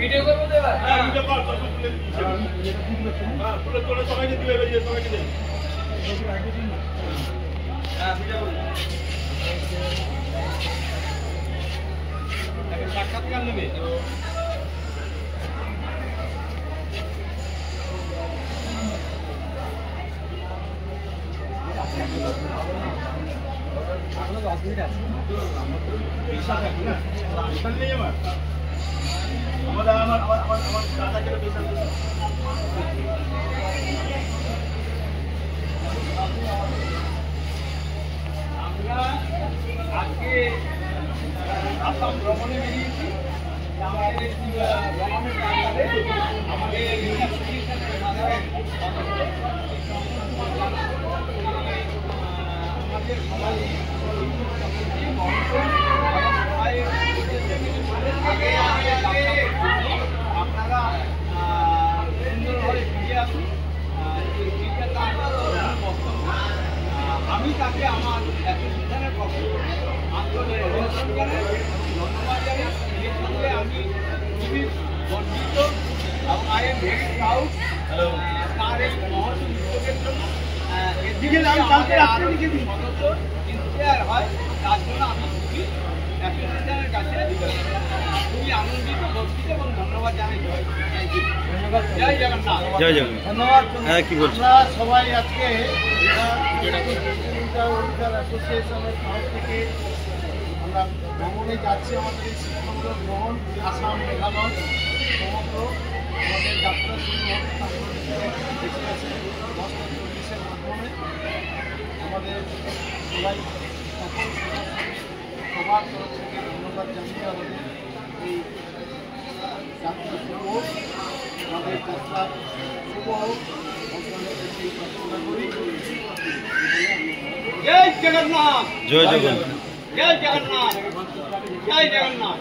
Video করবো তো এবার? হ্যাঁ ভিডিও কর, সব তুলে দিচ্ছি। হ্যাঁ তুলে সবাইকে দিবে, সবাইকে দে। হ্যাঁ ভিডিও করো। একটা সাক্ষাৎকার নেবে। আমরা আজকে আসাম ভ্রমণে বেরিয়েছি। আমাদের ভ্রমণের কারণে আমাদের আমাদের সবাই আপনারা সুন্দরভাবে ফিরে আসুন। আমি তাকে আমার অ্যাসোসিয়েশনের পক্ষে আন্তরিক অভিনন্দন জানাই, ধন্যবাদ জানাই। এর সঙ্গে আমি খুবই গর্বিত এবং আই এম ভেরি প্রাউড তার এই মহৎ উদ্যোগের জন্য। সদস্য ইন্সপায়ার হয়, তার জন্য আমি খুবই অ্যাসোসিয়েশনের কাছে খুবই আনন্দিত, গর্বিত এবং ধন্যবাদ জানাই। জয় জগন্নাথ। জয় জগন্নাথ। ধন্যবাদ। হ্যাঁ কি বলছেন? আমরা সবাই আজকে অ্যাসোসিয়েশনের তরফ থেকে আমরা ভ্রমণে যাচ্ছি। আমাদের এই শিক্ষামূলক ভ্রমণ আসাম, মেঘালয় সমগ্র আমাদের যাত্রা শুরু হবে। বেঁচে আছে 10-40-এর মাধ্যমে আমাদের সবাই সকল সবার তরফ থেকে ধন্যবাদ জানিয়ে আমাদের এই যাত্রা শুরু হোক, আমাদের যাত্রা শুভ হোক, সেই প্রার্থনা করি। জয় জগন্নাথ। জয় জগন্নাথ। জয় জগন্নাথ। জয় জগন্নাথ।